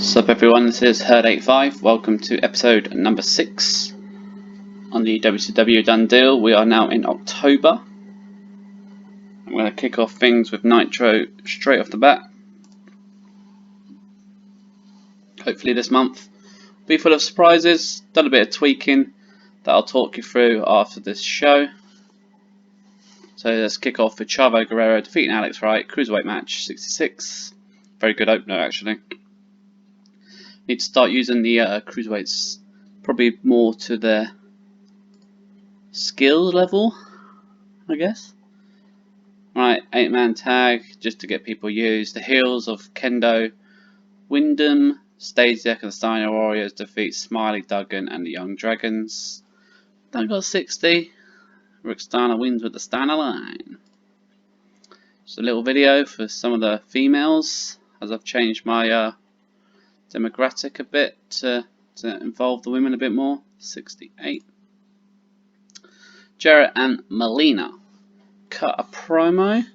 Sup everyone, this is Herd85. Welcome to episode number 6 on the WCW Done Deal. We are now in October. I'm going to kick off things with Nitro straight off the bat. Hopefully this month will be full of surprises. Done a bit of tweaking that I'll talk you through after this show. So let's kick off with Chavo Guerrero defeating Alex Wright, Cruiserweight match 66. Very good opener actually. Need to start using the cruiserweights probably more to their skill level, I guess. Right, 8-man tag just to get people used. The heels of Kendo, Wyndham, Stasiak and the Steiner Warriors defeat Smiley, Duggan and the Young Dragons. Done got 60. Rick Steiner wins with the Steiner line. Just a little video for some of the females as I've changed my demographic a bit to involve the women a bit more. 68. Jarrett and Melina cut a promo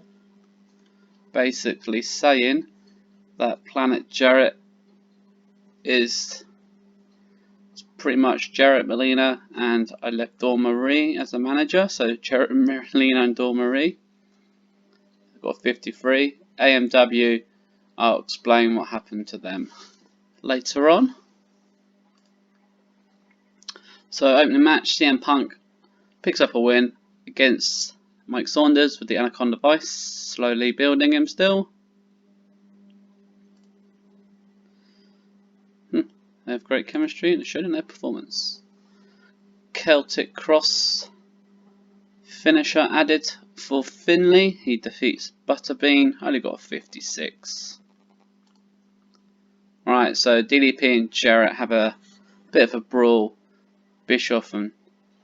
basically saying that Planet Jarrett is pretty much Jarrett, Melina, and I left Dawn Marie as a manager, so Jarrett, Melina and Dawn Marie. I've got 53. AMW, I'll explain what happened to them later on. So opening match, CM Punk picks up a win against Mike Saunders with the Anaconda Vice, slowly building him still. They have great chemistry and it showed in their performance. Celtic Cross finisher added for Finlay. He defeats Butterbean, only got a 56. Right, so DDP and Jarrett have a bit of a brawl. Bischoff and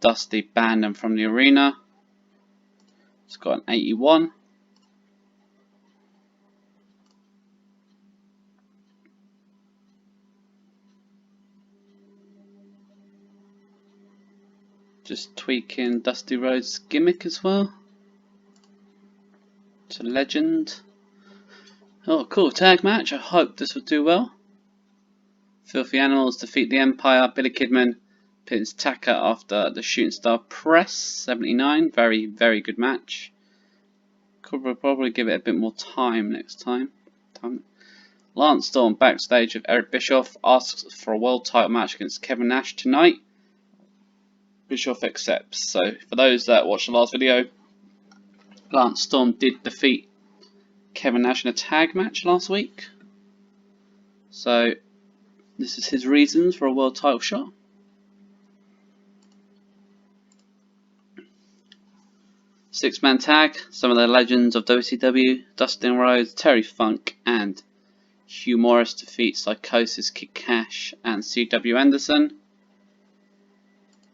Dusty banned them from the arena. It's got an 81. Just tweaking Dusty Rhodes' gimmick as well. It's a legend. Oh, cool tag match. I hope this will do well. Filthy Animals defeat the Empire. Billy Kidman pins Taka after the Shooting Star Press. 79. Very, very good match. Could probably give it a bit more time next time. Lance Storm backstage with Eric Bischoff asks for a world title match against Kevin Nash tonight. Bischoff accepts. So for those that watched the last video, Lance Storm did defeat Kevin Nash in a tag match last week. So this is his reasons for a world title shot. Six-man tag, some of the legends of WCW, Dustin Rhodes, Terry Funk and Hugh Morris defeat Psychosis, Kid Cash and C.W. Anderson.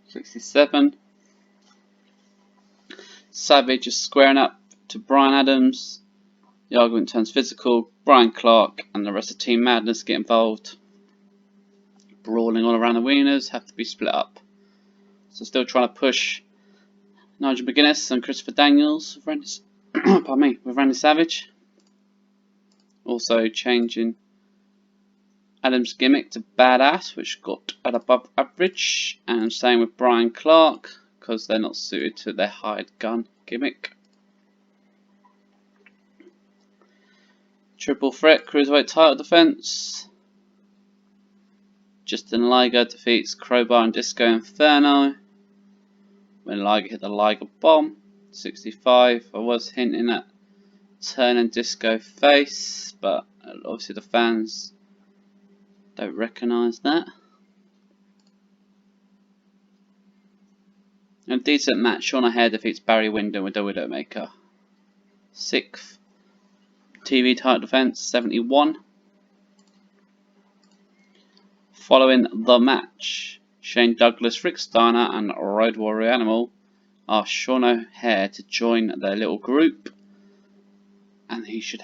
67. Savage is squaring up to Brian Adams. The argument turns physical. Brian Clark and the rest of Team Madness get involved. Brawling all around the winners have to be split up. So still trying to push Nigel McGuinness and Christopher Daniels with Randy, with Randy Savage. Also changing Adams' gimmick to Badass, which got at above average, and same with Brian Clark because they're not suited to their hired gun gimmick. Triple threat cruiserweight title defense. Justin Liger defeats Crowbar and Disco Inferno when Liger hit the Liger bomb. 65. I was hinting at turning Disco face, but obviously the fans don't recognise that. A decent match. Sean O'Haire defeats Barry Windham with the Widowmaker. 6th TV title defense. 71. Following the match, Shane Douglas, Rick Steiner and Road Warrior Animal asked Sean O'Haire to join their little group, and he should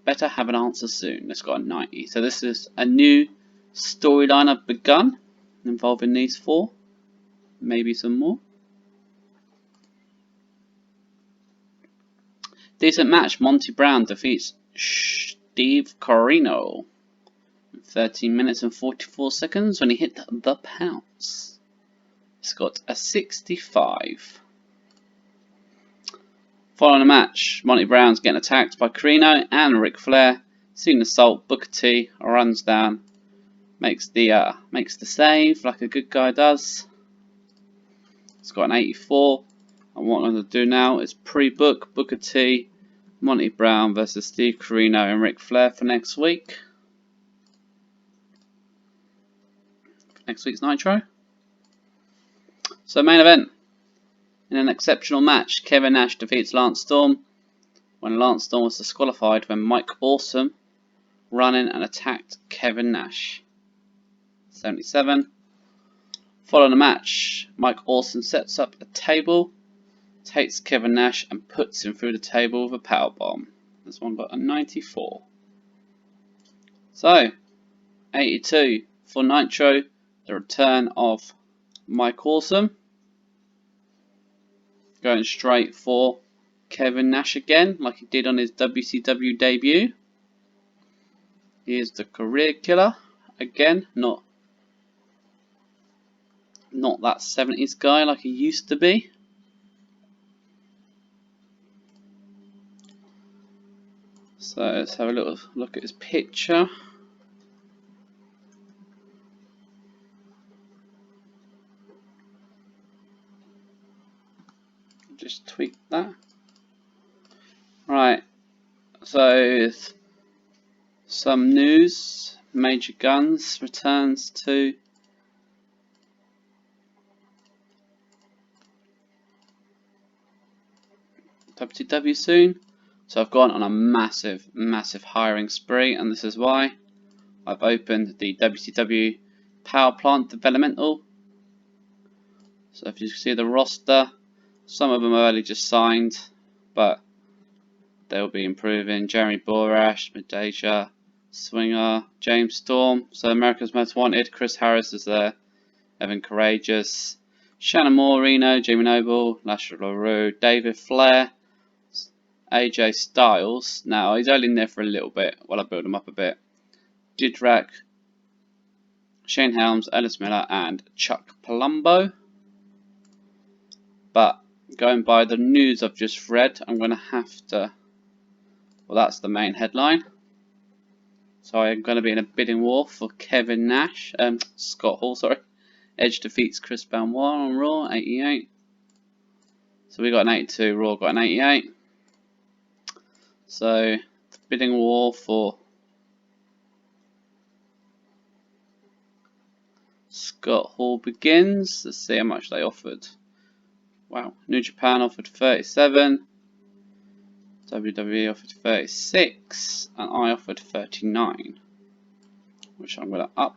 better have an answer soon. It's got a 90. So this is a new storyline I've begun involving these four, maybe some more. Decent match. Monty Brown defeats Steve Corino 13 minutes and 44 seconds when he hit the pounce. He's got a 65. Following the match, Monty Brown's getting attacked by Corino and Ric Flair. Seeing assault, Booker T runs down, makes the save like a good guy does. It's got an 84. And what I'm going to do now is pre-book Booker T, Monty Brown versus Steve Corino and Ric Flair for next week. Next week's Nitro. So main event. In an exceptional match, Kevin Nash defeats Lance Storm when Lance Storm was disqualified when Mike Awesome ran in and attacked Kevin Nash. 77. Following the match, Mike Awesome sets up a table, takes Kevin Nash and puts him through the table with a powerbomb. This one got a 94. So, 82 for Nitro, the return of Mike Awesome. Going straight for Kevin Nash again, like he did on his WCW debut. He is the career killer again, not that 70s guy like he used to be. So let's have a little look at his picture. Just tweak that. Right, so some news. Major Guns returns to WCW soon. So I've gone on a massive hiring spree, and this is why. I've opened the WCW Power Plant Developmental. So if you see the roster, some of them are only just signed, but they'll be improving. Jeremy Borash, Medeja, Swinger, James Storm. So America's Most Wanted, Chris Harris is there, Evan Courageous, Shannon Moore, Reno, Jamie Noble, Lashley LaRue, David Flair, AJ Styles. Now he's only in there for a little bit while I build him up a bit. Didrak, Shane Helms, Ellis Miller, and Chuck Palumbo. But going by the news I've just read, I'm going to have to. Well, that's the main headline. So I'm going to be in a bidding war for Kevin Nash, Scott Hall, sorry. Edge defeats Chris Benoit on Raw, 88. So we got an 82, Raw got an 88. So the bidding war for Scott Hall begins. Let's see how much they offered. Wow, New Japan offered 37. WWE offered 36, and I offered 39, which I'm going to up.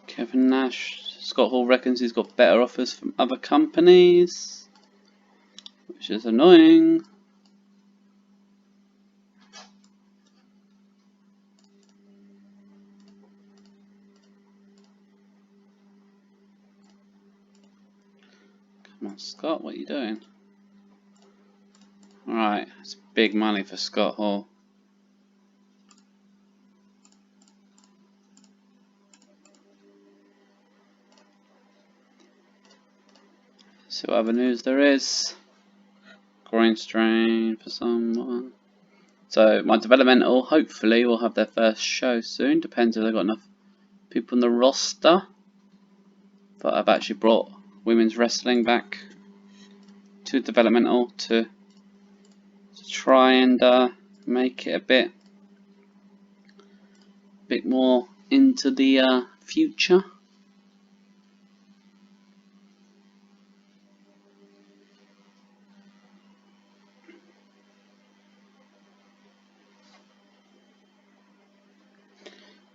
Kevin Nash, Scott Hall reckons he's got better offers from other companies, which is annoying. Come on, Scott, what are you doing? Alright, it's big money for Scott Hall. See what other news there is. Groin strain for someone. So my developmental hopefully will have their first show soon. Depends if they've got enough people on the roster. But I've actually brought women's wrestling back to developmental to try and make it a bit more into the future.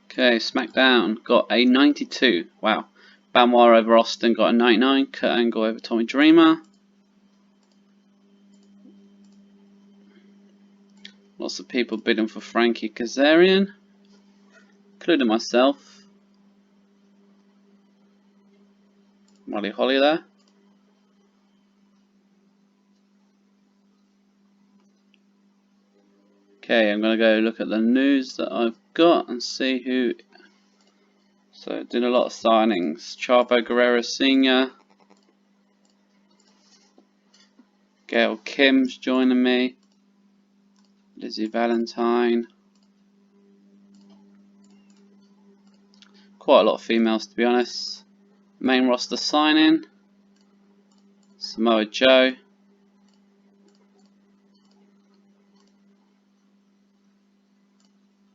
Okay, SmackDown got a 92. Wow. Benoit over Austin got a 99. Kurt Angle over Tommy Dreamer. Lots of people bidding for Frankie Kazarian. including myself. Molly Holly there. Okay, I'm going to go look at the news that I've got and see who. So, doing a lot of signings. Chavo Guerrero Sr. Gail Kim's joining me. Lizzie Valentine. Quite a lot of females, to be honest. Main roster signing. Samoa Joe.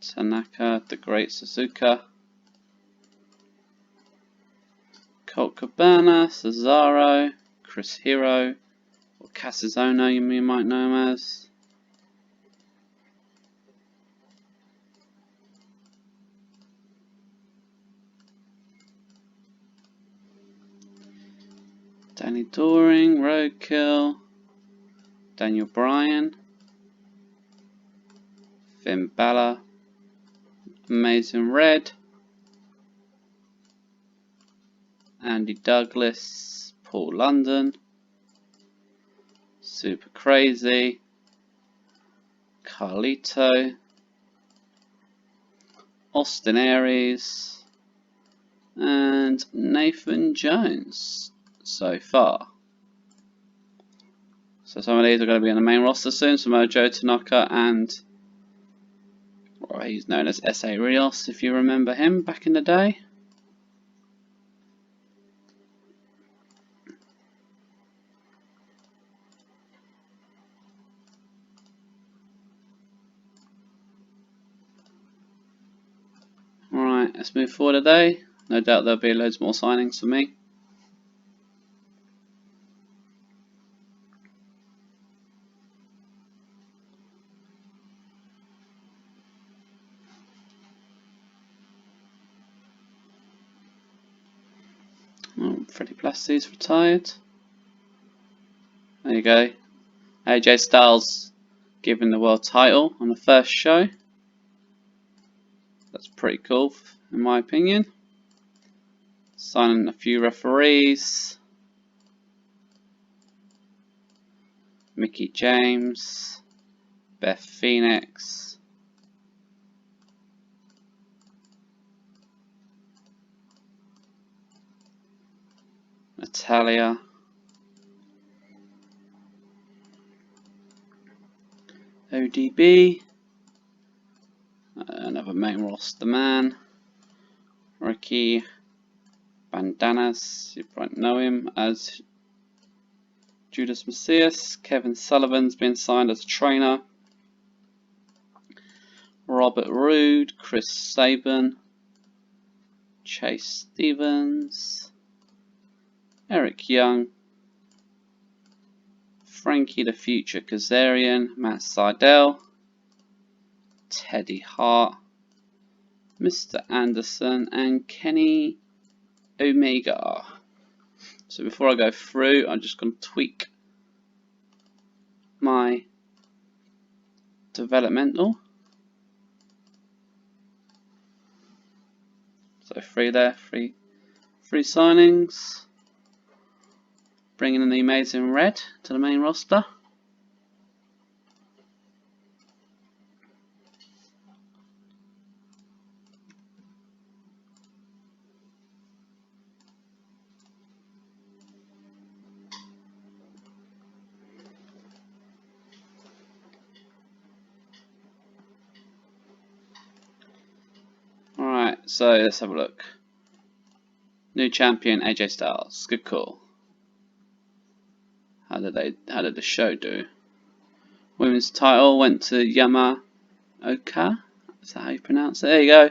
Tanaka, the Great Suzuka. Colt Cabana, Cesaro, Chris Hero, or Casazono, you might know him as. Danny Doring, Roadkill, Daniel Bryan, Finn Balor, Amazing Red, Andy Douglas, Paul London, Super Crazy, Carlito, Austin Aries, and Nathan Jones so far. So some of these are going to be on the main roster soon. Samoa Joe, Tanaka, and well, he's known as S.A. Rios if you remember him back in the day. Alright, let's move forward today. No doubt there'll be loads more signings for me. Oh, Freddie Plasti's retired. There you go. AJ Styles given the world title on the first show. That's pretty cool in my opinion. Signing a few referees. Mickey James, Beth Phoenix, Natalia, ODB, another main roster man, Ricky Bandanas, you probably know him as Judas Macias. Kevin Sullivan's been signed as trainer. Robert Roode, Chris Sabin, Chase Stevens, Eric Young, Frankie the Future Kazarian, Matt Sydal, Teddy Hart, Mr. Anderson, and Kenny Omega. So before I go through, I'm just going to tweak my developmental. So three there, three signings. Bringing in the Amazing Red to the main roster. Alright, so let's have a look. New champion AJ Styles. Good call. How did the show do? Women's title went to Yama Oka. Is that how you pronounce it? There you go.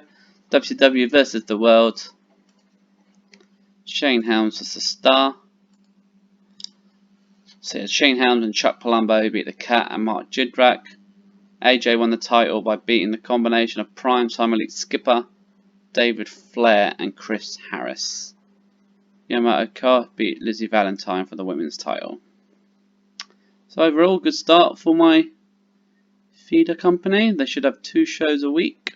WCW versus the World. Shane Helms was the star. So Shane Helms and Chuck Palumbo beat the Cat and Mark Jindrak. AJ won the title by beating the combination of Primetime Elite Skipper, David Flair, and Chris Harris. Yama Oka beat Lizzie Valentine for the women's title. So overall, good start for my feeder company. They should have 2 shows a week.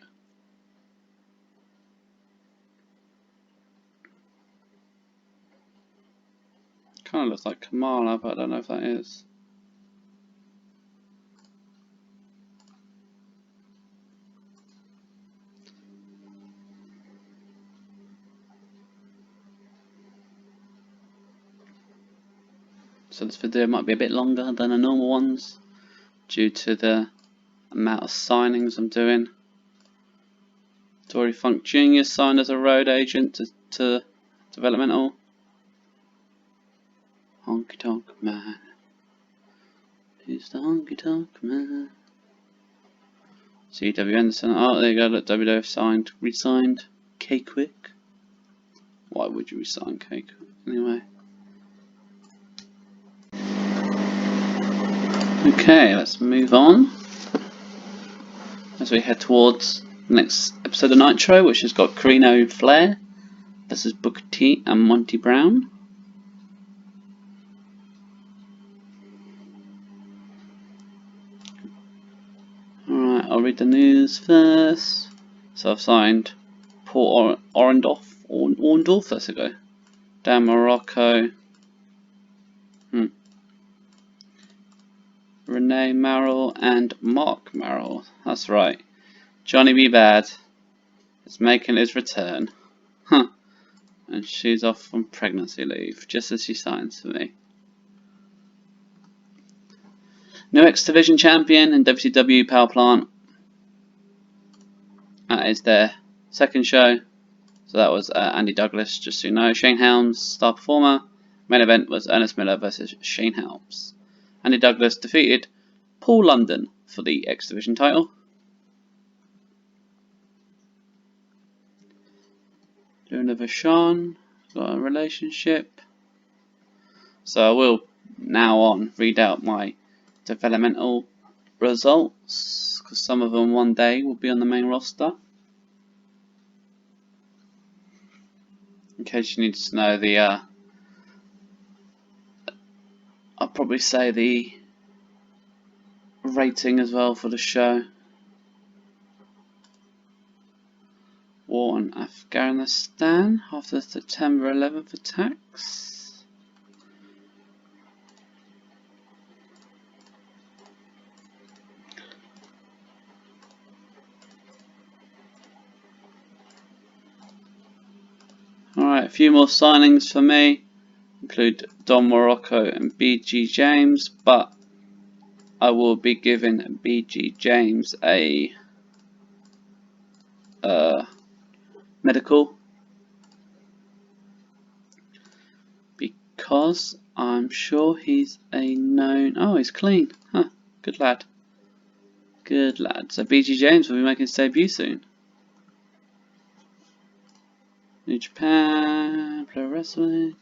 Kind of looks like Kamala, but I don't know if that is. So this video might be a bit longer than the normal ones due to the amount of signings I'm doing. Dory Funk Jr. signed as a road agent to developmental. Honky Tonk Man. Who's the Honky Tonk Man? C.W. Anderson. Oh, there you go. Look, WWF signed, re-signed. K-Quick. Why would you re-sign K-Quick anyway? Okay, let's move on as we head towards the next episode of Nitro, which has got Corino and Flair versus Booker T and Monty Brown. Alright, I'll read the news first. So I've signed Paul Orndorff, that's a go. Dan Morocco. Renee Merrill and Mark Merrill. That's right. Johnny B. Bad is making his return. Huh. And she's off on pregnancy leave, just as she signs for me. New X Division Champion in WCW Power Plant. That is their second show. So that was Andy Douglas, just so you know. Shane Helms, star performer. Main event was Ernest Miller versus Shane Helms. Andy Douglas defeated Paul London for the X Division title. Luna Vachon got a relationship. So I will now on read out my developmental results, because some of them one day will be on the main roster. In case you need to know the I'll probably say the rating as well for the show. War in Afghanistan after September 11th attacks. Alright, a few more signings for me. Include Don Morocco and BG James, but I will be giving BG James a medical because I'm sure he's a known. Oh, he's clean. Huh. Good lad. Good lad. So BG James will be making his debut soon. New Japan Pro Wrestling.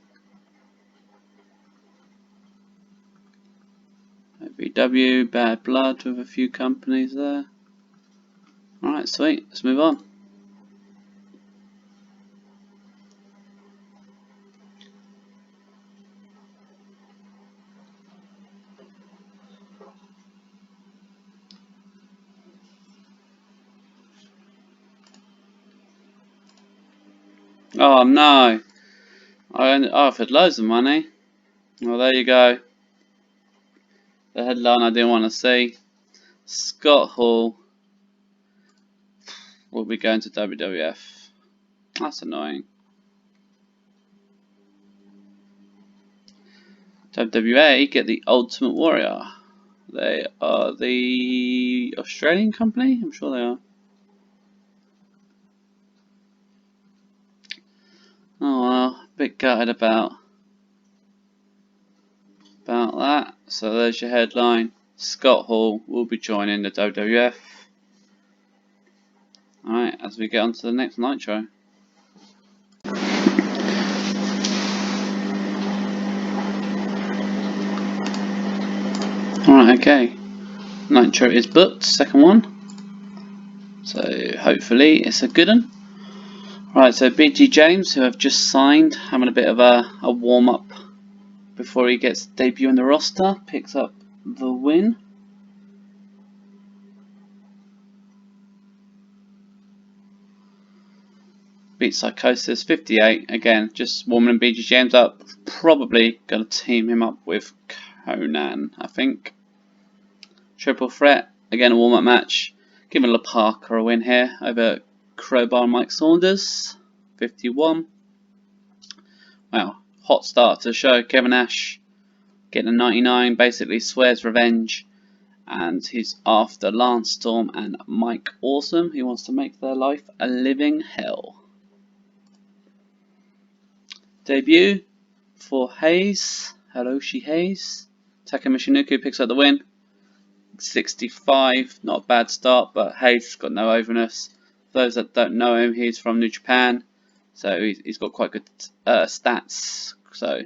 VW, Bad Blood with a few companies there. Alright, sweet, let's move on. Oh no, I offered loads of money. Well, there you go. The headline I didn't want to see. Scott Hall will be going to WWF. That's annoying. WWA get the Ultimate Warrior. They are the Australian company? I'm sure they are. Oh well, a bit gutted about that. So there's your headline. Scott Hall will be joining the WWF. Alright, as we get on to the next Nitro. Alright, okay. Nitro is booked, second one. So hopefully it's a good one. Right, so BG James, who I've just signed, having a bit of a warm up before he gets debut in the roster, picks up the win. beat Psychosis 58. Again, just warming BG James up. Probably going to team him up with Konnan, I think. Triple threat. Again, a warm-up match. Giving La Parker a win here over Crowbar and Mike Saunders. 51. Wow, hot start to the show. Kevin Nash getting a 99. Basically swears revenge. And he's after Lance Storm and Mike Awesome. He wants to make their life a living hell. Debut for Hayes. Hiroshi Hayes. Taka Michinoku picks up the win. 65. Not a bad start, but Hayes got no overness. For those that don't know him, he's from New Japan. So he's got quite good stats. So,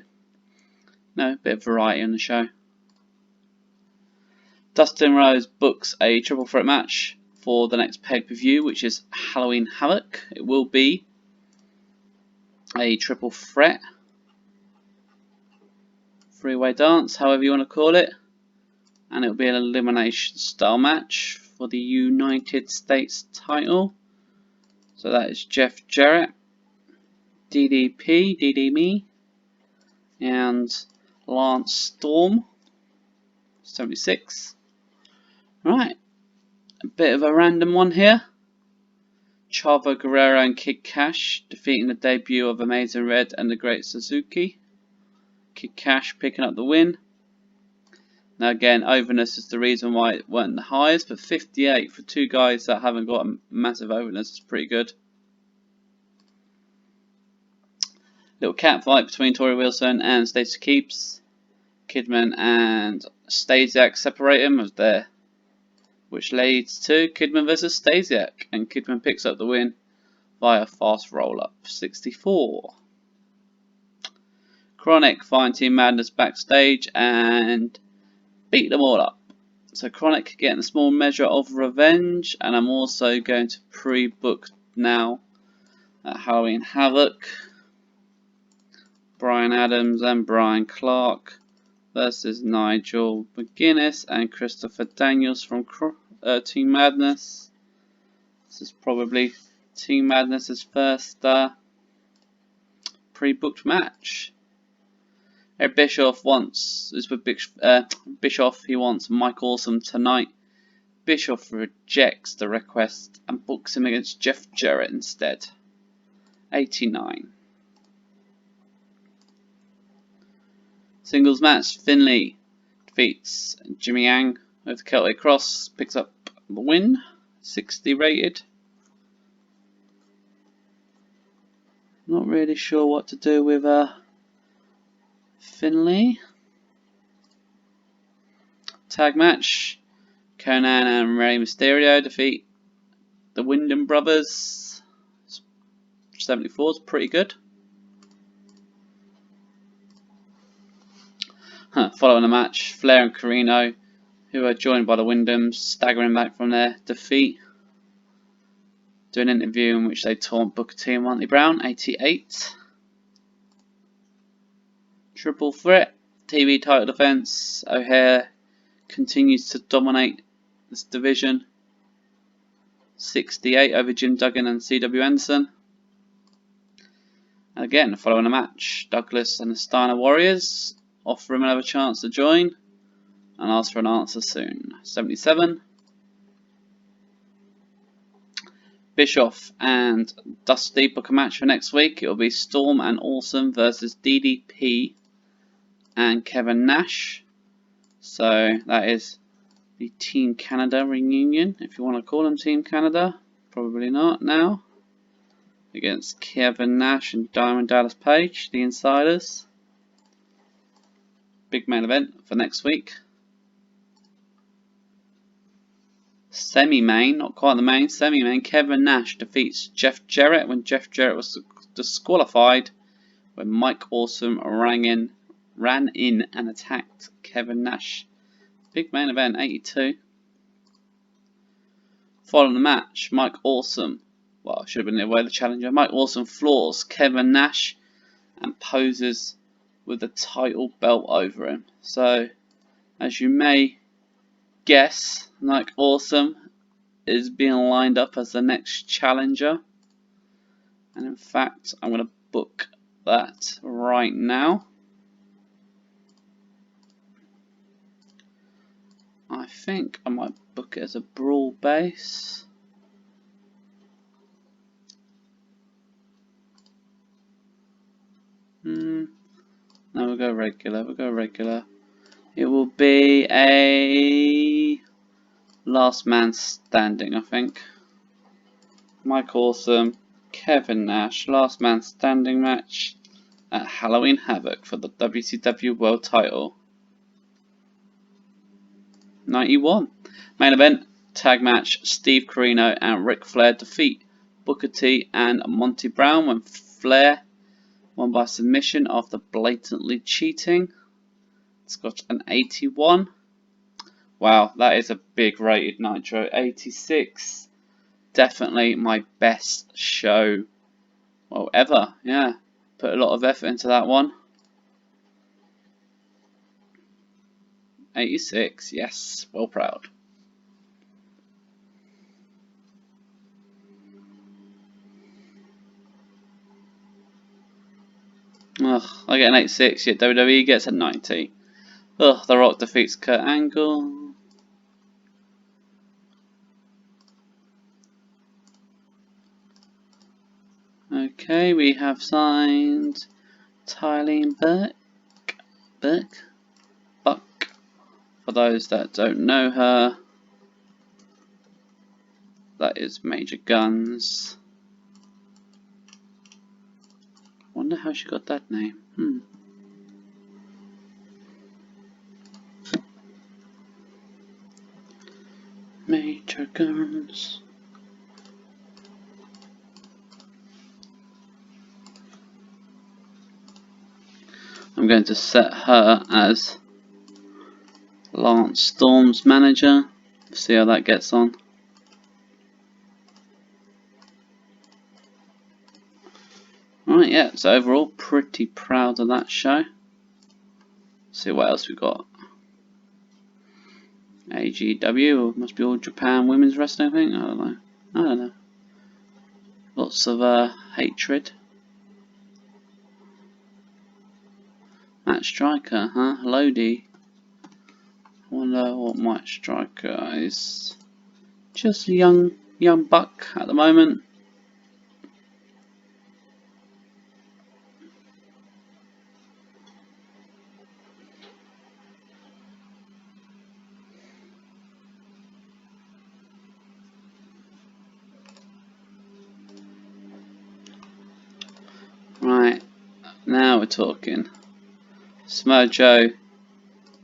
no, bit of variety on the show. Dustin Rhodes books a triple threat match for the next pay-per-view, which is Halloween Havoc. It will be a triple threat, three-way dance, however you want to call it, and it will be an elimination style match for the United States title. So that is Jeff Jarrett, DDP, DD and Lance Storm, 76. Right, a bit of a random one here. Chavo Guerrero and Kid Cash defeating the debut of Amazing Red and the Great Suzuki. Kid Cash picking up the win. Now again, overness is the reason why it weren't the highest, but 58 for two guys that haven't got a massive overness is pretty good. Little cat fight between Tori Wilson and Stacey Keeps. Kidman and Stasiak separate him as there, which leads to Kidman versus Stasiak, and Kidman picks up the win via fast roll-up. 64. Chronic find Team Madness backstage and beat them all up. So Chronic getting a small measure of revenge, and I'm also going to pre-book now at Halloween Havoc. Brian Adams and Brian Clark versus Nigel McGuinness and Christopher Daniels from Team Madness. This is probably Team Madness's first pre-booked match. Eric Bischoff is with Bischoff. He wants Mike Awesome tonight. Bischoff rejects the request and books him against Jeff Jarrett instead. 89. Singles match. Finlay defeats Jimmy Yang with the Celtic Cross. Picks up the win. 60 rated. Not really sure what to do with Finlay. Tag match. Konnan and Rey Mysterio defeat the Wyndham Brothers. 74 is pretty good. Following the match, Flair and Corino, who are joined by the Wyndhams, staggering back from their defeat, do an interview in which they taunt Booker T and Monty Brown. 88. Triple threat, TV title defense. O'Hare continues to dominate this division. 68 over Jim Duggan and C.W. Anderson. And again, following the match, Douglas and the Steiner Warriors offer him another chance to join and ask for an answer soon. 77. Bischoff and Dusty book a match for next week. It will be Storm and Awesome versus DDP and Kevin Nash. So that is the Team Canada reunion, if you want to call them Team Canada. Probably not now. Against Kevin Nash and Diamond Dallas Page, the Insiders. Big main event for next week. Semi-main, not quite the main, semi-main. Kevin Nash defeats Jeff Jarrett when Jeff Jarrett was disqualified when Mike Awesome ran in and attacked Kevin Nash. Big main event, 82. Following the match, Mike Awesome, well, should have been the challenger. Mike Awesome floors Kevin Nash and poses with the title belt over him. So, as you may guess, Mike Awesome is being lined up as the next challenger. And in fact, I'm going to book that right now. I think I might book it as a brawl base. No, we'll go regular. We'll go regular. It will be a last man standing, I think. Mike Awesome, Kevin Nash, last man standing match at Halloween Havoc for the WCW World Title. 91. Main event, tag match, Steve Corino and Ric Flair defeat Booker T and Monty Brown when Flair won by submission after blatantly cheating. It's got an 81. Wow, that is a big rated Nitro. 86. Definitely my best show, well, ever. Yeah, put a lot of effort into that one. 86, yes, well proud. Ugh, I get an 86, yet WWE gets a 90. Ugh, The Rock defeats Kurt Angle. Okay, we have signed Tylene Buck. For those that don't know her, that is Major Guns. Wonder how she got that name. Major Guns. I'm going to set her as Lance Storm's manager. See how that gets on. Right, yeah, so overall pretty proud of that show. Let's see what else we got. AGW, must be all Japan Women's Wrestling, I think. I don't know. Lots of hatred. Matt Striker, huh? Lodi. I wonder what Matt Striker is. Just a young buck at the moment. Right, now we're talking. Samoa Joe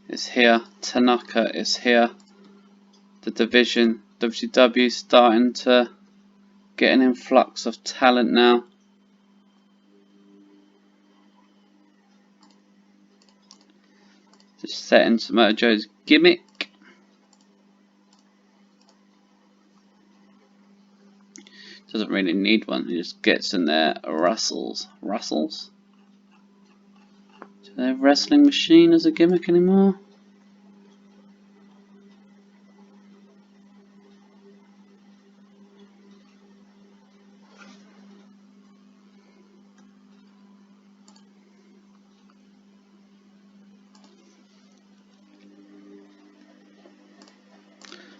is here, Tanaka is here. The division, WCW, starting to get an influx of talent now. Just setting Samoa Joe's gimmick. Doesn't really need one, he just gets in there, rustles. Do they have wrestling machine as a gimmick anymore?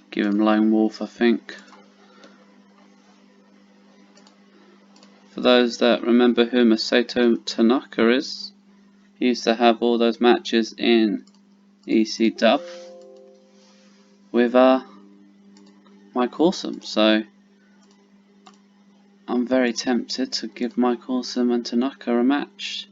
Give him Lone Wolf, I think. For those that remember who Masato Tanaka is, he used to have all those matches in ECW with Mike Awesome, so I'm very tempted to give Mike Awesome and Tanaka a match.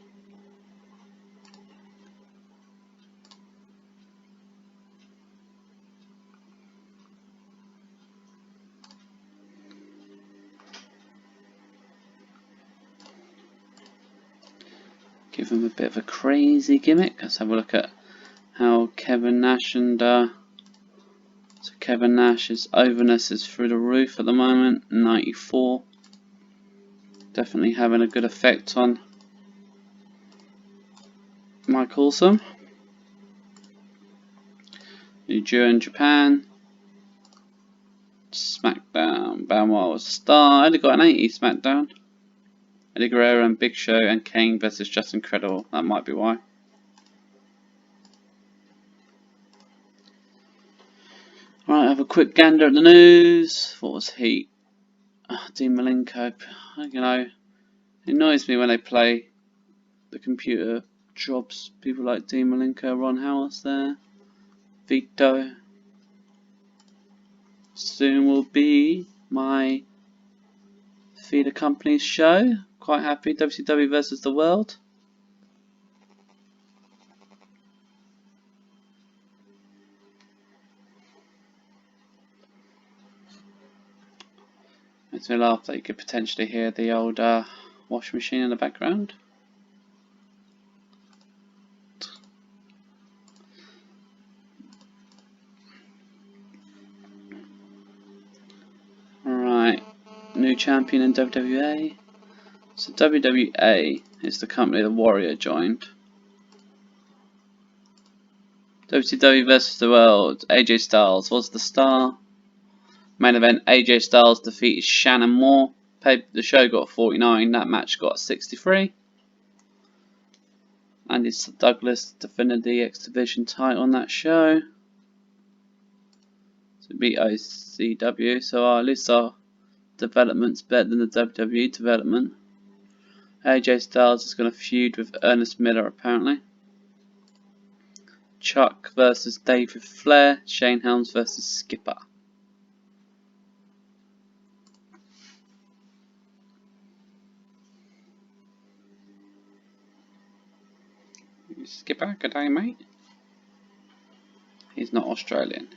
Give him a bit of a crazy gimmick. Let's have a look at how Kevin Nash and so Kevin Nash's overness is through the roof at the moment. 94. Definitely having a good effect on Mike Awesome. New in Japan. SmackDown. Benoit was a star. I only got an 80 SmackDown. Eddie Guerrero and Big Show and Kane versus Just Incredible. That might be why. Right, have a quick gander at the news. What was heat? Dean Malenko. You know, it annoys me when they play the computer jobs. People like Dean Malenko, Ron House there. Vito. Soon will be my feeder company's show. Quite happy. WCW versus the World. Makes me laugh that you could potentially hear the old washing machine in the background. Alright, new champion in WWE. So WWE is the company the Warrior joined. WCW versus the World. AJ Styles was the star. Main event, AJ Styles defeated Shannon Moore. The show got 49, that match got 63. Andy Douglas defended the X Division title on that show. So beat OCW, so at least our development's better than the WWE development. AJ Styles is going to feud with Ernest Miller apparently. Chuck versus David Flair. Shane Helms versus Skipper. Skipper, good day, mate. He's not Australian.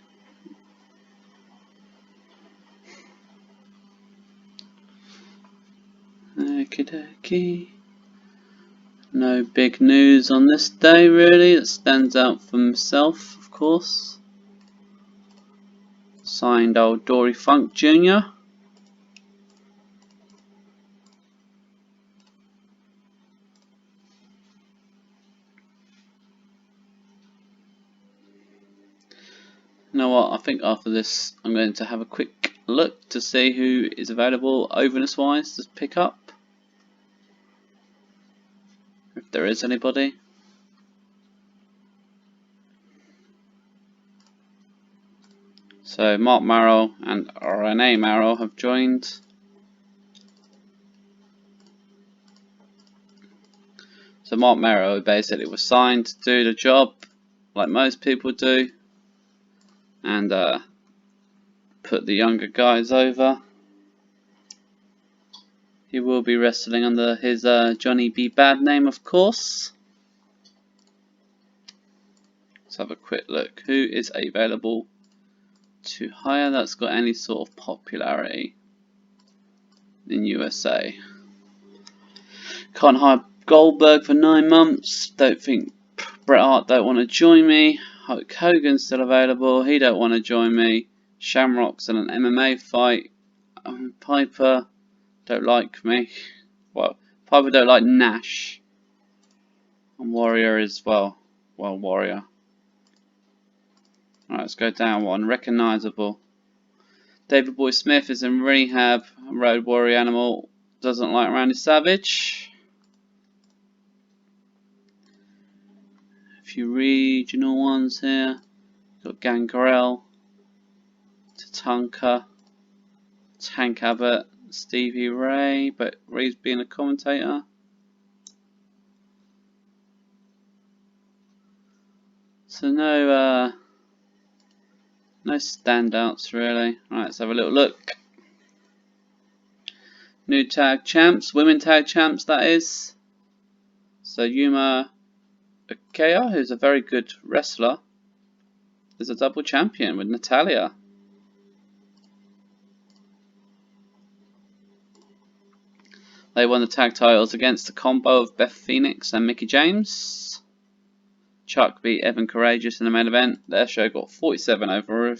Okie dokie. No big news on this day really that stands out for himself, of course. Signed old Dory Funk Jr. You know what, I think after this I'm going to have a quick look to see who is available overness wise to pick up. If there is anybody. So Mark Marrow and Renee Marrow have joined. So Mark Marrow basically was signed to do the job like most people do. And put the younger guys over. He will be wrestling under his Johnny B. Bad name, of course. Let's have a quick look. Who is available to hire that's got any sort of popularity in USA? Can't hire Goldberg for 9 months. Don't think Bret Hart don't want to join me. Hulk Hogan's still available. He don't want to join me. Shamrock's in an MMA fight. Piper don't like me. Well, Piper don't like Nash. And Warrior as well. Well, Warrior. Alright, let's go down one. Recognizable. David Boy Smith is in rehab. Road Warrior Animal doesn't like Randy Savage. A few regional ones here. Got Gangrel, Tatanka, Tank Abbott, Stevie Ray, but Ray's being a commentator. So no standouts really. Right, let's have a little look. New tag champs, women tag champs that is. So Yuma Akea, who's a very good wrestler, is a double champion with Natalia. They won the tag titles against the combo of Beth Phoenix and Mickie James. Chuck beat Evan Courageous in the main event. Their show got 47 overall.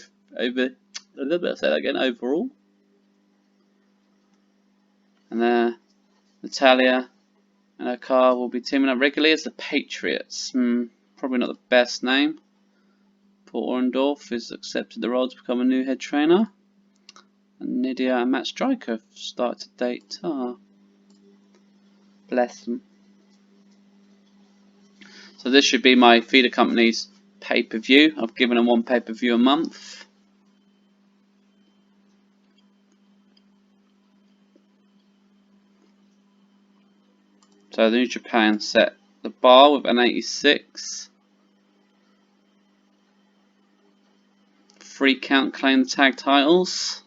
And Natalia and her car will be teaming up regularly as the Patriots. Probably not the best name. Paul Orndorff has accepted the role to become a new head trainer. And Nydia and Matt Stryker have started to date. Bless them. So this should be my feeder company's pay-per-view. I've given them one pay-per-view a month. So the New Japan set the bar with an 86. 3 count claim the tag titles.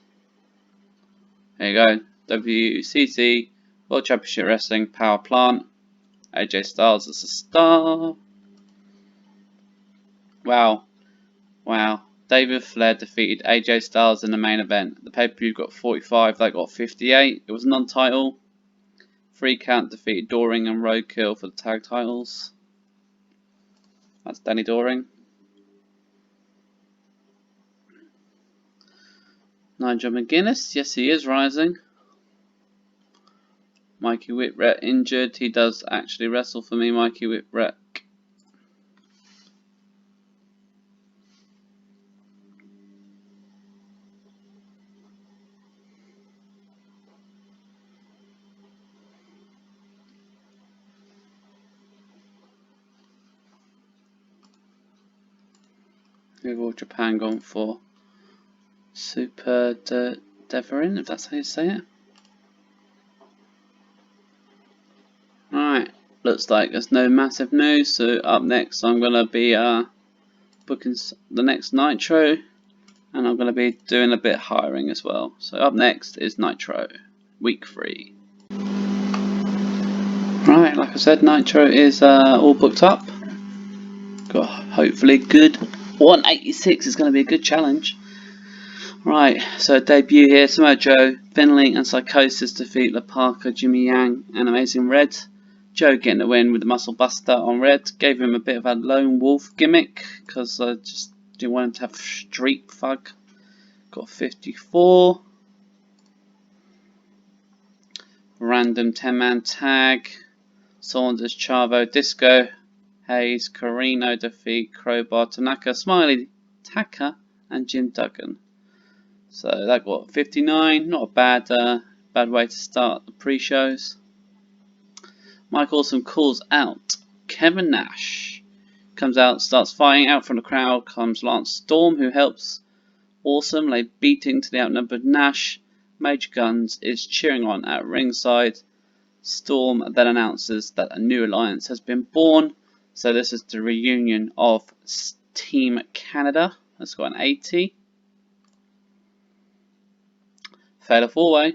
There you go. WCW World Championship Wrestling Power Plant. AJ Styles as a star. Wow. Wow. David Flair defeated AJ Styles in the main event. The pay-per-view got 45, they got 58. It was non-title. 3 count defeated Doring and Roadkill for the tag titles. That's Danny Doring. Nigel McGuinness, yes he is rising. Mikey Whipwreck injured, he does actually wrestle for me, Mikey Whipwreck. Who've all Japan gone for? Super Deverin, if that's how you say it. Alright, looks like there's no massive news, so up next I'm going to be booking the next Nitro, and I'm going to be doing a bit of hiring as well. So up next is Nitro, week 3. Right, like I said, Nitro is all booked up. Got hopefully good 186 is going to be a good challenge. Right, so debut here, Samoa Joe, Finley and Psychosis defeat La Parka, Jimmy Yang and Amazing Red. Joe getting the win with the Muscle Buster on Red. Gave him a bit of a lone wolf gimmick because I just didn't want him to have street thug. Got 54. Random 10-man tag. Saunders, Chavo, Disco, Hayes, Corino defeat Crowbar, Tanaka, Smiley, Taka and Jim Duggan. So that got 59, not a bad way to start the pre-shows. Mike Awesome calls out Kevin Nash. Comes out, starts fighting. Out from the crowd comes Lance Storm, who helps Awesome lay beating to the outnumbered Nash. Major Guns is cheering on at ringside. Storm then announces that a new alliance has been born. So this is the reunion of Team Canada. That's got an 80. Fatal 4-way.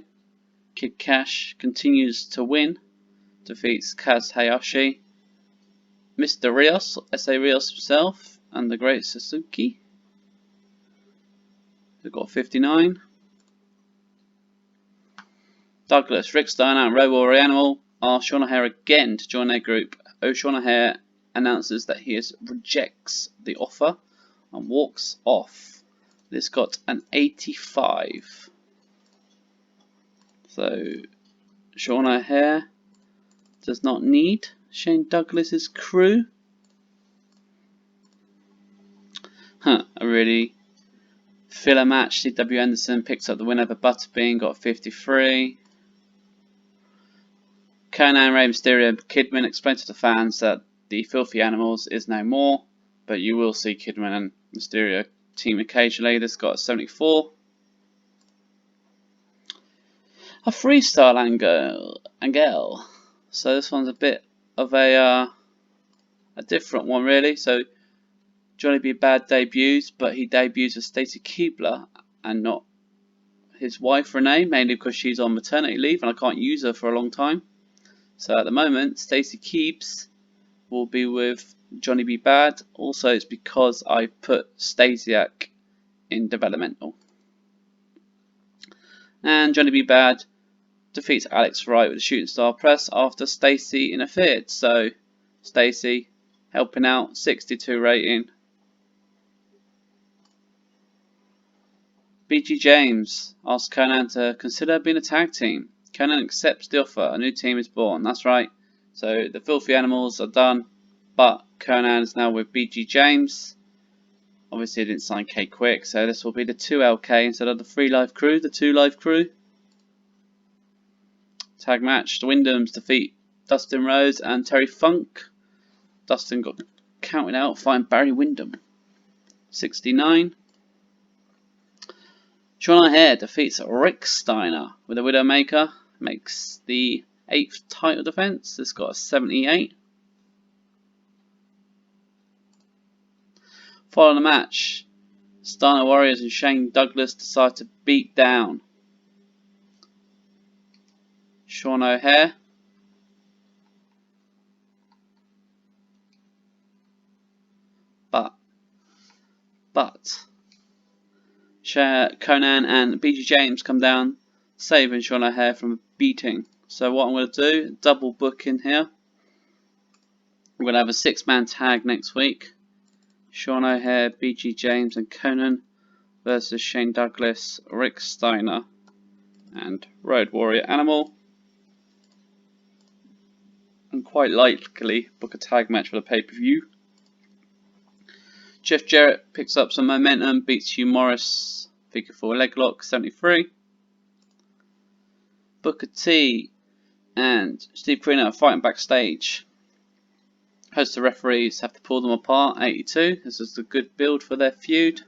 Kid Cash continues to win. Defeats Kaz Hayashi. Mr. Rios, S.A. Rios himself, and the Great Suzuki. They've got 59. Douglas, Rick Steiner and Robo Animal ask Sean O'Haire again to join their group. Sean O'Haire announces that he rejects the offer and walks off. This got an 85. So Sean O'Haire does not need Shane Douglas's crew. A really filler match. C.W. Anderson picks up the win over Butterbean, got 53. Konnan, Rey Mysterio and Kidman explain to the fans that the Filthy Animals is no more, but you will see Kidman and Mysterio team occasionally. This got a 74. A freestyle angle. So this one's a bit of a different one really. So Johnny B. Bad debuts, but he debuts with Stacy Keibler and not his wife Renee, mainly because she's on maternity leave and I can't use her for a long time. So at the moment, Stacy Keebs will be with Johnny B. Bad. Also, it's because I put Stasiak in developmental. And Johnny B. Bad defeats Alex Wright with a shooting star press after Stacy interfered. So Stacy helping out, 62 rating. BG James asks Konnan to consider being a tag team. Konnan accepts the offer. A new team is born. That's right. So the Filthy Animals are done, but Konnan is now with BG James. Obviously, he didn't sign K quick, so this will be the 2LK instead of the 3 Live Crew, the 2 Live Crew. Tag match. The Wyndhams defeat Dustin Rhodes and Terry Funk. Dustin got counted out, fighting Barry Windham. 69. Sean O'Haire defeats Rick Steiner with a Widowmaker. Makes the 8th title defense. This got a 78. Following the match, Steiner Warriors and Shane Douglas decide to beat down Sean O'Haire. But Konnan and BG James come down, saving Sean O'Haire from a beating. So what I'm going to do, double book in here. We're going to have a 6-man tag next week. Sean O'Haire, BG James and Konnan versus Shane Douglas, Rick Steiner and Road Warrior Animal. And quite likely book a tag match for the pay-per-view. Jeff Jarrett picks up some momentum, beats Hugh Morris, figure 4 leg lock, 73. Booker T and Steve Corino are fighting backstage. Host of referees have to pull them apart, 82. This is a good build for their feud.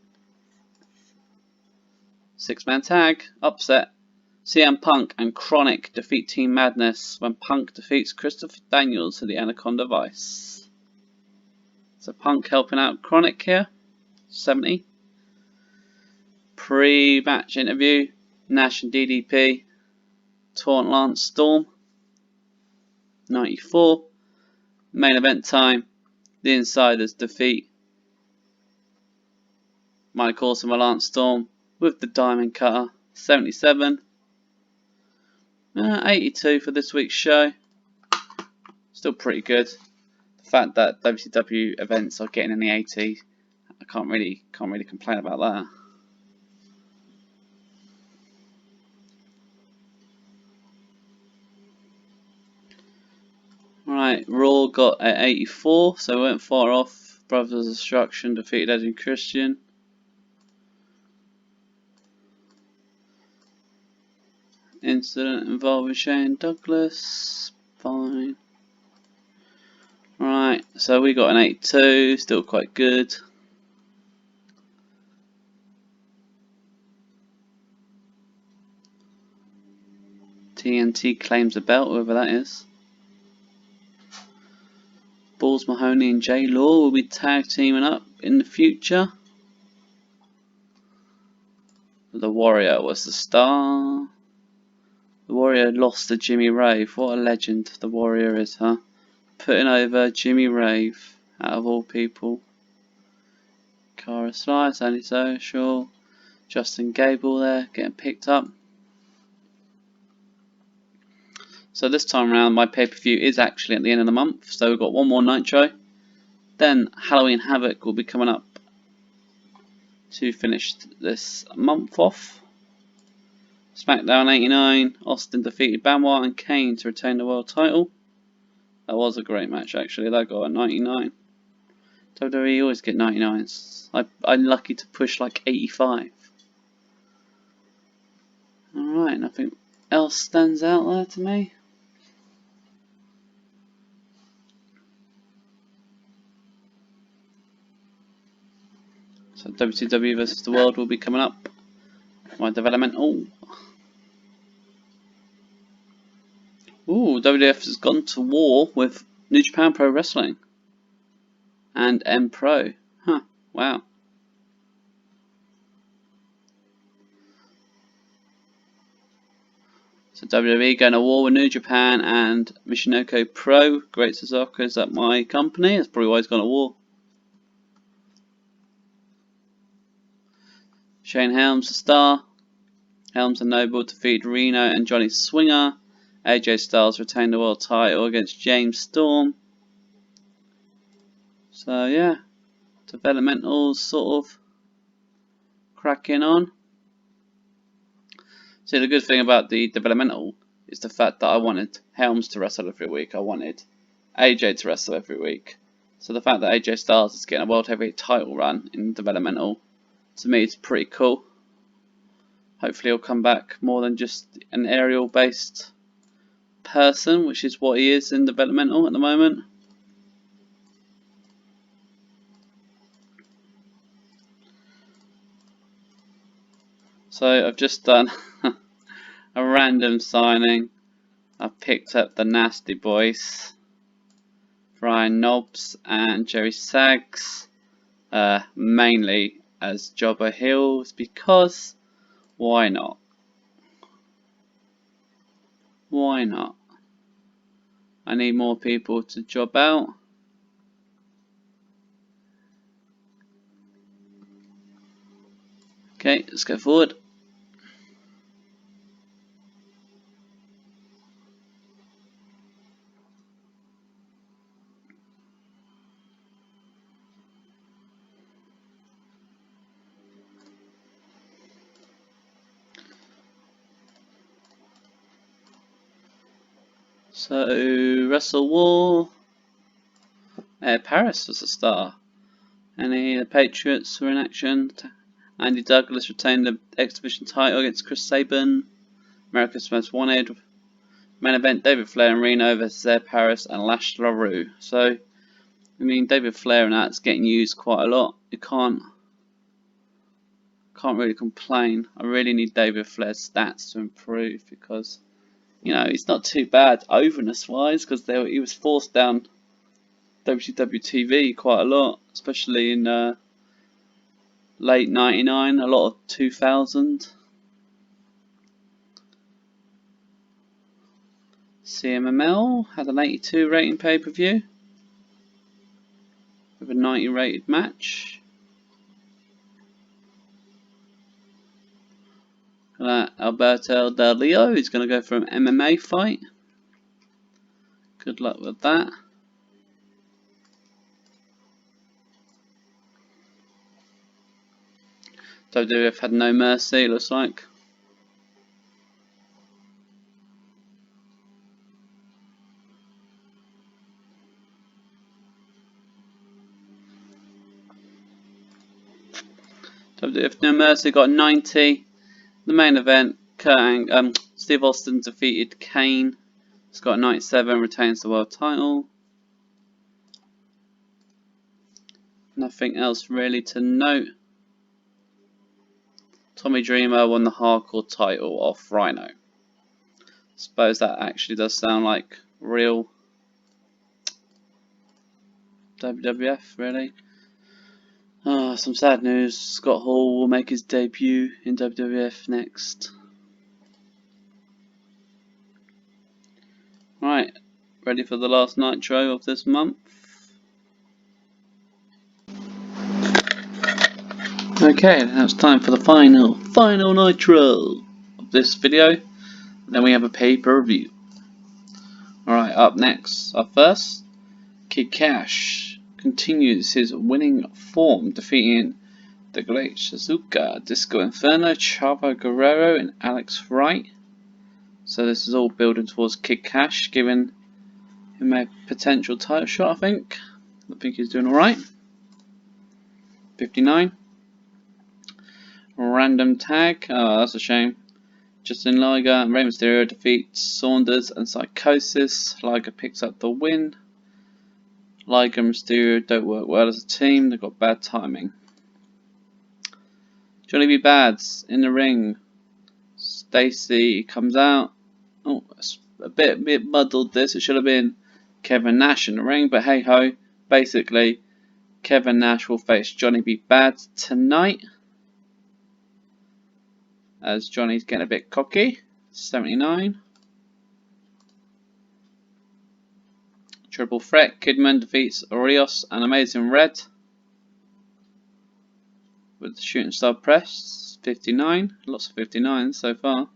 6-man tag, upset. CM Punk and Chronic defeat Team Madness when Punk defeats Christopher Daniels at the Anaconda Vice. So Punk helping out Chronic here, 70. Pre-match interview, Nash and DDP taunt Lance Storm, 94. Main event time, the Insiders defeat Mike Awesome and Lance Storm with the Diamond Cutter, 77. 82 for this week's show. Still pretty good. The fact that WCW events are getting in the 80s, I can't really complain about that. Right, Raw got at 84, so we went far off. Brothers of Destruction defeated Edge and Christian. Incident involving Shane Douglas, fine. Right, so we got an 82, still quite good. TNT claims a belt, whoever that is. Balls Mahoney and Jay Law will be tag teaming up in the future. The Warrior was the star. The Warrior lost to Jimmy Rave. What a legend the Warrior is, huh? Putting over Jimmy Rave, out of all people. Cara Slice, Andy Social, Justin Gable there, getting picked up. So this time around, my pay-per-view is actually at the end of the month. So we've got one more Nitro. Then Halloween Havoc will be coming up to finish this month off. SmackDown 89, Austin defeated Benoit and Kane to retain the world title. That was a great match actually, that got a 99. WWE always get 99s. I'm lucky to push like 85. Alright, nothing else stands out there to me. So WCW vs the World will be coming up. My developmental. Ooh, WWF has gone to war with New Japan Pro Wrestling and M Pro. Huh, wow. So WWE going to war with New Japan and Mishinoko Pro. Great Suzaka is at my company. That's probably why he's gone to war. Shane Helms, the star. Helms and Noble defeat Reno and Johnny Swinger. AJ Styles retained the world title against James Storm. So yeah, developmentals sort of cracking on. See, the good thing about the developmental is the fact that I wanted Helms to wrestle every week. I wanted AJ to wrestle every week. So the fact that AJ Styles is getting a world heavyweight title run in developmental, to me, it's pretty cool. Hopefully he'll come back more than just an aerial based person, which is what he is in developmental at the moment. So I've just done a random signing. I've picked up the Nasty Boys, Brian Knobs and Jerry Sags, mainly as jobber heels, because why not? Why not? I need more people to job out. Okay, let's go forward. So, Russell War, Paris was a star. Any of the Patriots were in action. Andy Douglas retained the X Division title against Chris Sabin. America's Most Wanted. Main event, David Flair and Reno versus Air Paris and Lash LaRue. So, I mean, David Flair and that's getting used quite a lot. You can't really complain. I really need David Flair's stats to improve because, you know, he's not too bad overness wise because he was forced down WCW TV quite a lot, especially in late 99, a lot of 2000. CMML had an 82 rating pay-per-view with a 90 rated match. Alberto Del Rio is going to go for an MMA fight. Good luck with that. WWF had no mercy, it looks like. WWF No Mercy got 90. The main event, Steve Austin defeated Kane. He's got 97, retains the world title. Nothing else really to note. Tommy Dreamer won the hardcore title off Rhino. Suppose that actually does sound like real WWF, really. Some sad news. Scott Hall will make his debut in WWF next. Right, ready for the last Nitro of this month. Okay, now it's time for the final Nitro of this video. Then we have a pay-per-view. Alright, up next, up first, Kid Cash continues his winning form, defeating the Great Shizuka, Disco Inferno, Chavo Guerrero, and Alex Wright. So this is all building towards Kid Cash, giving him a potential title shot, I think. I think he's doing alright. 59. Random tag. Oh, that's a shame. Justin Liger and Rey Mysterio defeat Saunders and Psychosis. Liger picks up the win. Liger and Mysterio don't work well as a team. They've got bad timing. Johnny B. Bad's in the ring. Stacy comes out. Oh, it's a bit muddled this. It should have been Kevin Nash in the ring, but hey ho. Basically, Kevin Nash will face Johnny B. Bad tonight. As Johnny's getting a bit cocky. 79. Triple threat. Kidman defeats Rios and Amazing Red with the shooting star press. 59. Lots of 59s so far.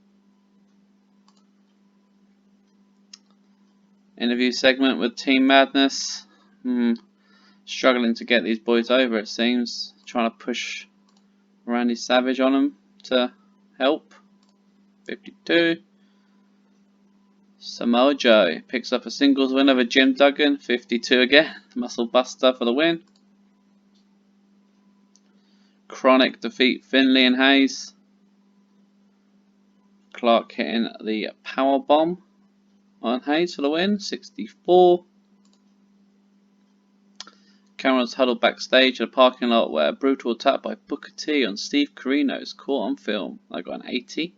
Interview segment with Team Madness. Struggling to get these boys over, it seems. Trying to push Randy Savage on them to help. 52. Samoa Joe picks up a singles win over Jim Duggan. 52 again. Muscle Buster for the win. Chronic defeat Finley and Hayes. Clark hitting the power bomb on Hayes for the win, 64. Cameras huddled backstage in a parking lot where a brutal attack by Booker T on Steve Corino is caught on film. I got an 80.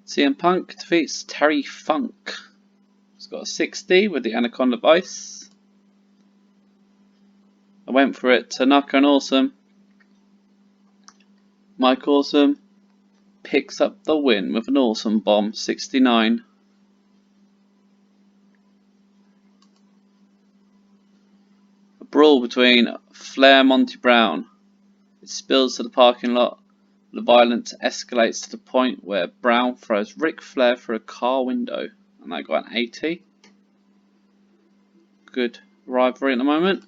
CM Punk defeats Terry Funk. He's got a 60 with the Anaconda Vice. I went for it. Tanaka and Awesome. Mike Awesome picks up the win with an Awesome Bomb, 69. A brawl between Flair and Monty Brown. It spills to the parking lot. The violence escalates to the point where Brown throws Ric Flair through a car window. And I got an 80. Good rivalry at the moment.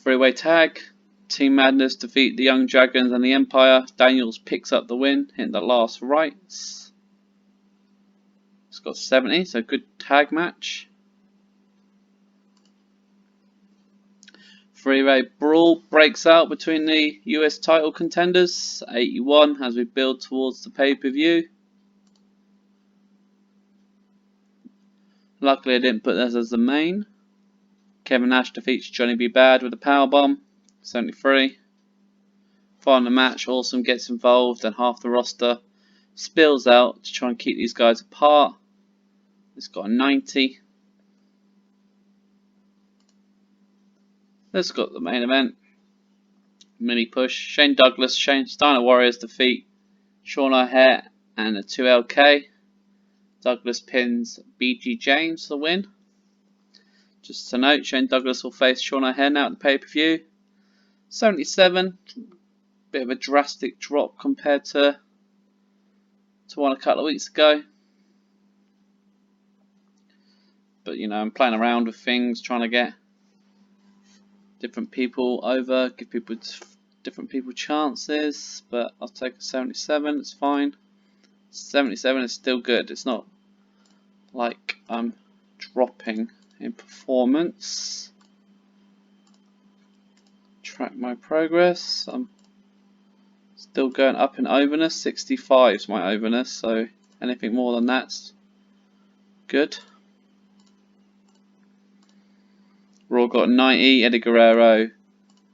Three-way tag. Team Madness defeat the Young Dragons and the Empire. Daniels picks up the win, hitting the last rights. It's got 70, so good tag match. Three-way brawl breaks out between the US title contenders. 81 as we build towards the pay-per-view. Luckily I didn't put this as the main. Kevin Nash defeats Johnny B. Bad with a powerbomb. 73. Following the match, Awesome gets involved and half the roster spills out to try and keep these guys apart. It's got a 90. Let's got the main event. Mini push. Shane Douglas, Steiner Warriors defeat Sean O'Haire and the 2LK. Douglas pins BG James for the win. Just to note, Shane Douglas will face Sean O'Haire now at the pay-per-view. 77. Bit of a drastic drop compared to one a couple of weeks ago. But you know, I'm playing around with things, trying to get different people over, give different people chances. But I'll take a 77. It's fine. 77 is still good. It's not like I'm dropping in performance. Track my progress. I'm still going up in overness. 65 is my overness, so anything more than that's good. Raw got 90. Eddie Guerrero,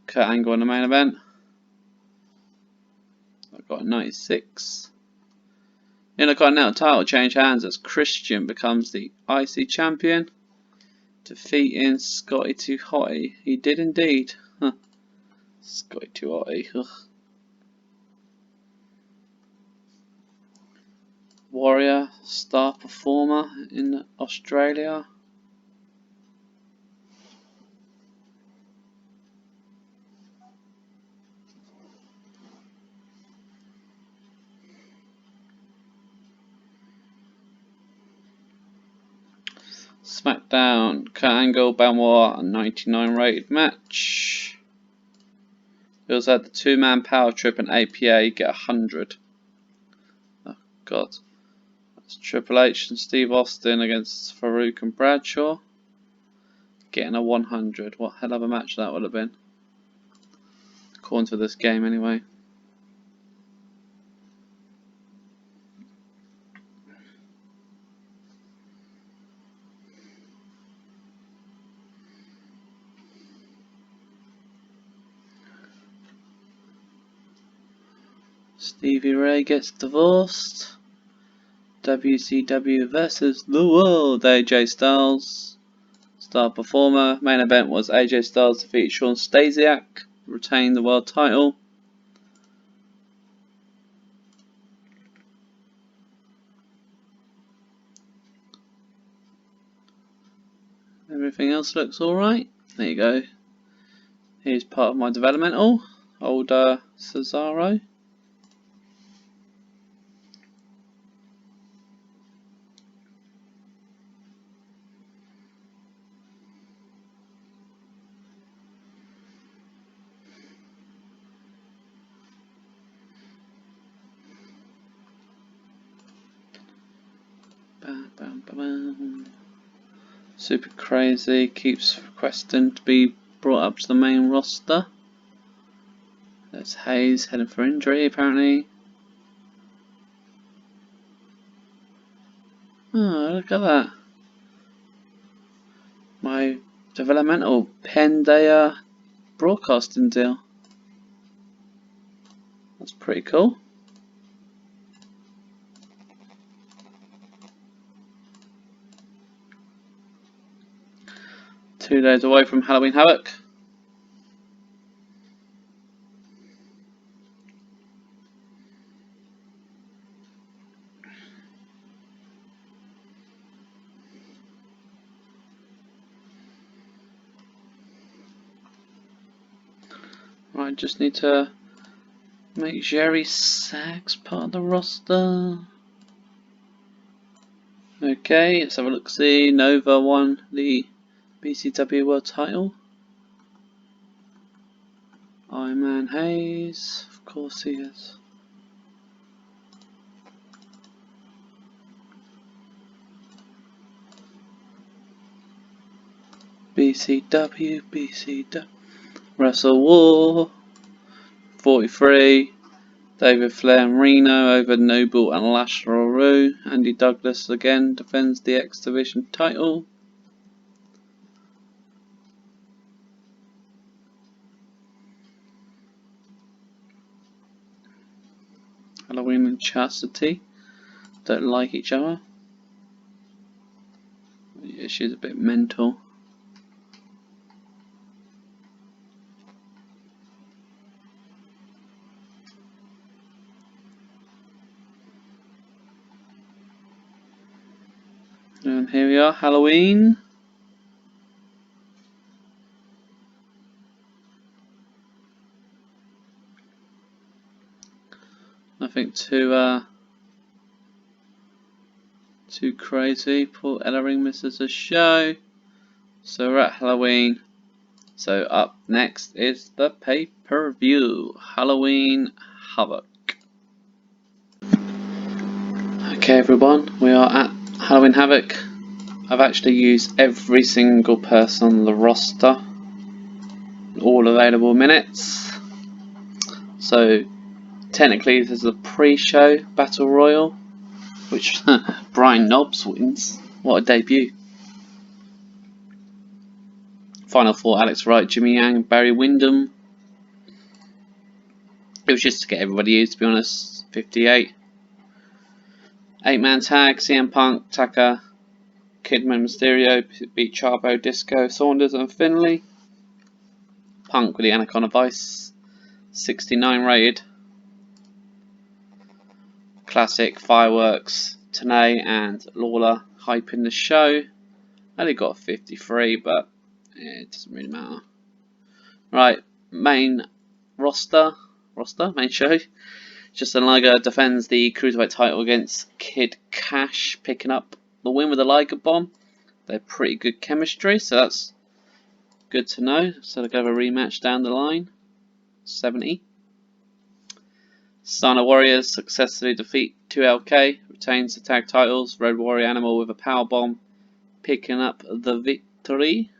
Kurt Angle in the main event. I've got a 96. Intercontinental title change hands as Christian becomes the IC champion, defeating Scotty 2 Hotty. He did indeed. Huh. Scotty 2 Hotty. Ugh. Warrior, star performer in Australia. SmackDown, Kurt Angle, Benoit, a 99 rated match. We also had the two-man power trip and APA get 100. Oh god. That's Triple H and Steve Austin against Farouk and Bradshaw. Getting a 100. What hell of a match that would have been. According to this game anyway. Stevie Ray gets divorced. WCW versus the World. AJ Styles, star performer. Main event was AJ Styles defeated Shawn Stasiak, retained the world title. Everything else looks alright. There you go. Here's part of my developmental. Old Cesaro. Super Crazy keeps requesting to be brought up to the main roster. There's Hayes heading for injury apparently. look at that. My developmental penned a broadcasting deal. That's pretty cool. Two days away from Halloween Havoc. Right, just need to make Jerry Sags part of the roster. Okay, let's have a look. See, Nova won the WCW World Title. Iron Man Hayes, of course he is. BCW. Russell War, 43. David Flair and Reno over Noble and Lashley. Andy Douglas again defends the X Division title. Halloween and Chastity don't like each other. Yeah, she's a bit mental. And here we are, Halloween. Nothing too crazy. Paul Ellering misses a show. So we're at Halloween. So up next is the pay-per-view, Halloween Havoc. Okay everyone, we are at Halloween Havoc. I've actually used every single person on the roster, all available minutes. So technically this is a pre-show battle royal, which Brian Knobbs wins. What a debut. Final four: Alex Wright, Jimmy Yang, Barry Windham. It was just to get everybody used, to be honest. 58. 8-man tag: CM Punk, Taka, Kidman, Mysterio beat Chavo, Disco, Saunders and Finlay. Punk with the Anaconda Vice. 69 rated. Classic Fireworks, Tenay and Lawler hyping the show. Only got 53, but it doesn't really matter. Right, main roster, main show. Justin Liger defends the Cruiserweight title against Kid Cash, picking up the win with a Liger bomb. They're pretty good chemistry, so that's good to know. So they'll go have a rematch down the line. 70. Steiner Warriors successfully defeat 2LK, retains the tag titles. Road Warrior Animal with a power bomb, picking up the victory.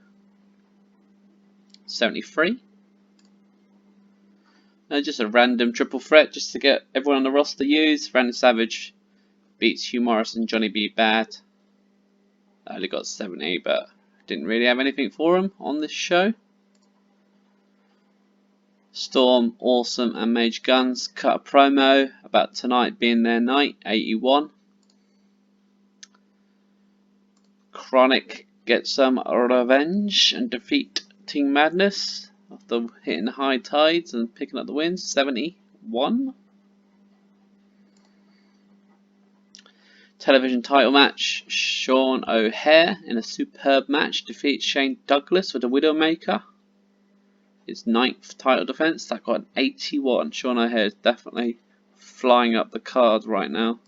73. Just a random triple threat just to get everyone on the roster used. Randy Savage beats Hugh Morris and Johnny B. Bad. I only got 70, but didn't really have anything for him on this show. Storm, Awesome and Mage Guns cut a promo about tonight being their night. 81. Chronic gets some revenge and defeat Team Madness after hitting the high tides and picking up the wins. 71. Television title match: Sean O'Hare in a superb match defeats Shane Douglas with a Widowmaker. His 9th title defense. That got an 81. Sean O'Hare is definitely flying up the card right now.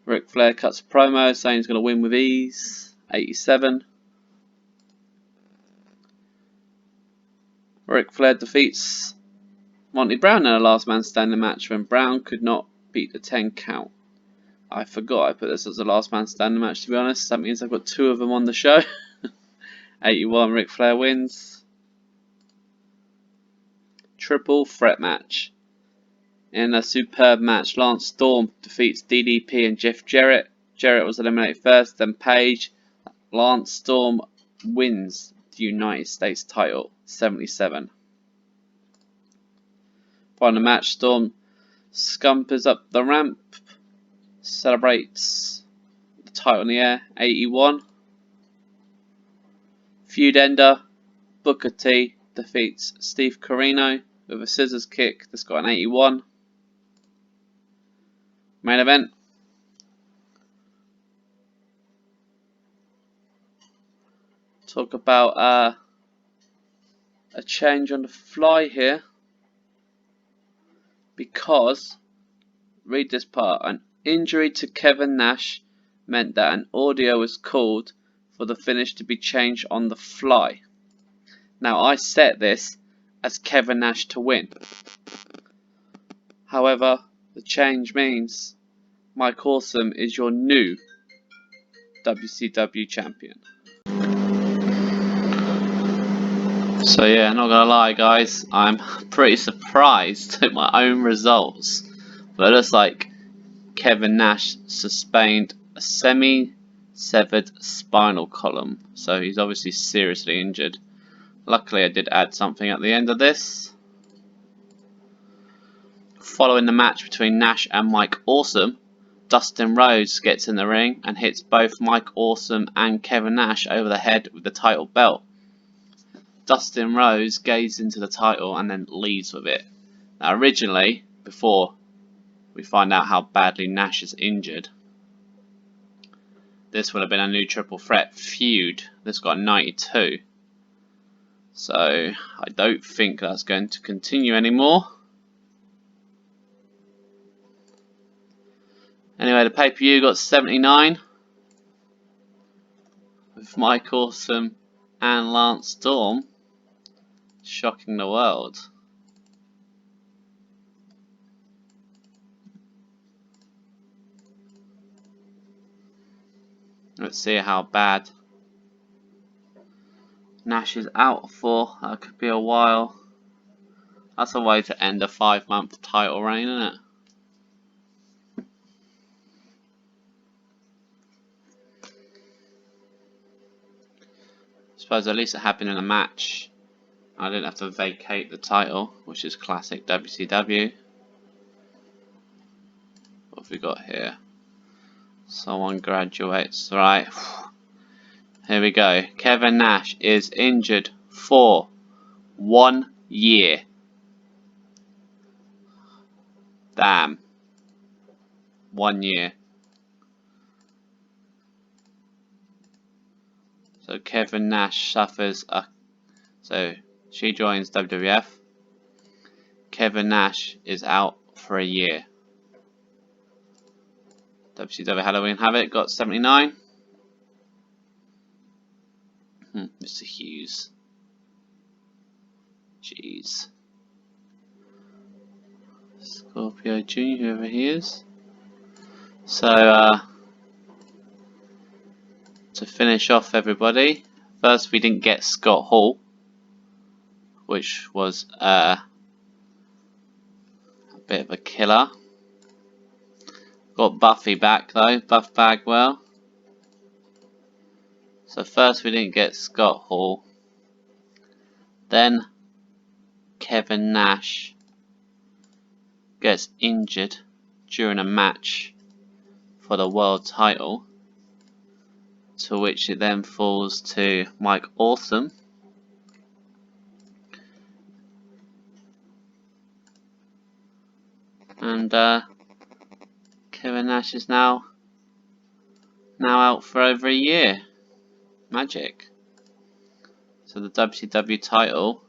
Ric Flair cuts a promo saying he's going to win with ease. 87. Ric Flair defeats Monty Brown in a last man standing match when Brown could not beat the 10 count. I forgot I put this as a last man standing match, to be honest. That means I've got 2 of them on the show. 81. Ric Flair wins. Triple threat match. In a superb match, Lance Storm defeats DDP and Jeff Jarrett Jarrett was eliminated first, then Page. Lance Storm wins the United States title, 77. Following the match, Storm scumpers up the ramp, celebrates the title in the air, 81. Feud ender, Booker T defeats Steve Corino with a scissors kick that's got an 81. Main event. Talk about a change on the fly here, because, read this part, an injury to Kevin Nash meant that an audio was called for the finish to be changed on the fly. Now I set this as Kevin Nash to win. However, the change means Mike Awesome is your new WCW Champion. So yeah, not gonna lie guys, I'm pretty surprised at my own results. But it looks like Kevin Nash sustained a semi-severed spinal column, so he's obviously seriously injured. Luckily I did add something at the end of this. Following the match between Nash and Mike Awesome, Dustin Rhodes gets in the ring and hits both Mike Awesome and Kevin Nash over the head with the title belt. Dustin Rhodes gazes into the title and then leaves with it. Now originally, before we find out how badly Nash is injured, this would have been a new triple threat feud. This got 92. So I don't think that's going to continue anymore. Anyway, the pay-per-view got 79 with Mike Awesome and Lance Storm shocking the world. Let's see how bad Nash is out for. That could be a while. That's a way to end a 5-month title reign, isn't it? I suppose at least it happened in a match. I didn't have to vacate the title, which is classic WCW. What have we got here? Someone graduates. Right. Here we go. Kevin Nash is injured for 1 year. Damn. 1 year. So Kevin Nash suffers a... So she joins WWF. Kevin Nash is out for a year. WCW Halloween Havoc got 79. Mr. Hughes. Jeez. Scorpio Jr., whoever he is. So, to finish off everybody, first we didn't get Scott Hall, which was a bit of a killer. Got Buffy back though, Buff Bagwell. So first we didn't get Scott Hall. Then Kevin Nash gets injured during a match for the world title, to which it then falls to Mike Awesome. And Kevin Nash is now out for over a year. Magic. So the WCW title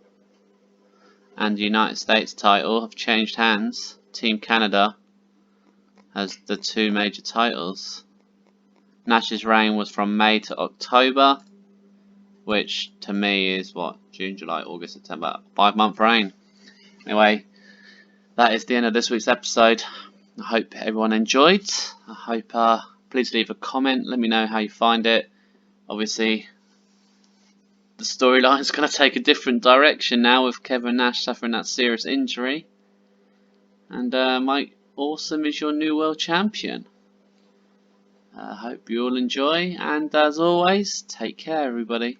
and the United States title have changed hands. Team Canada has the 2 major titles. Nash's reign was from May to October, which to me is what? June, July, August, September. 5-month reign. Anyway, that is the end of this week's episode. I hope everyone enjoyed. I hope please leave a comment. Let me know how you find it. Obviously, the storyline is going to take a different direction now with Kevin Nash suffering that serious injury. And Mike Awesome is your new world champion. Hope you all enjoy, and as always, take care everybody.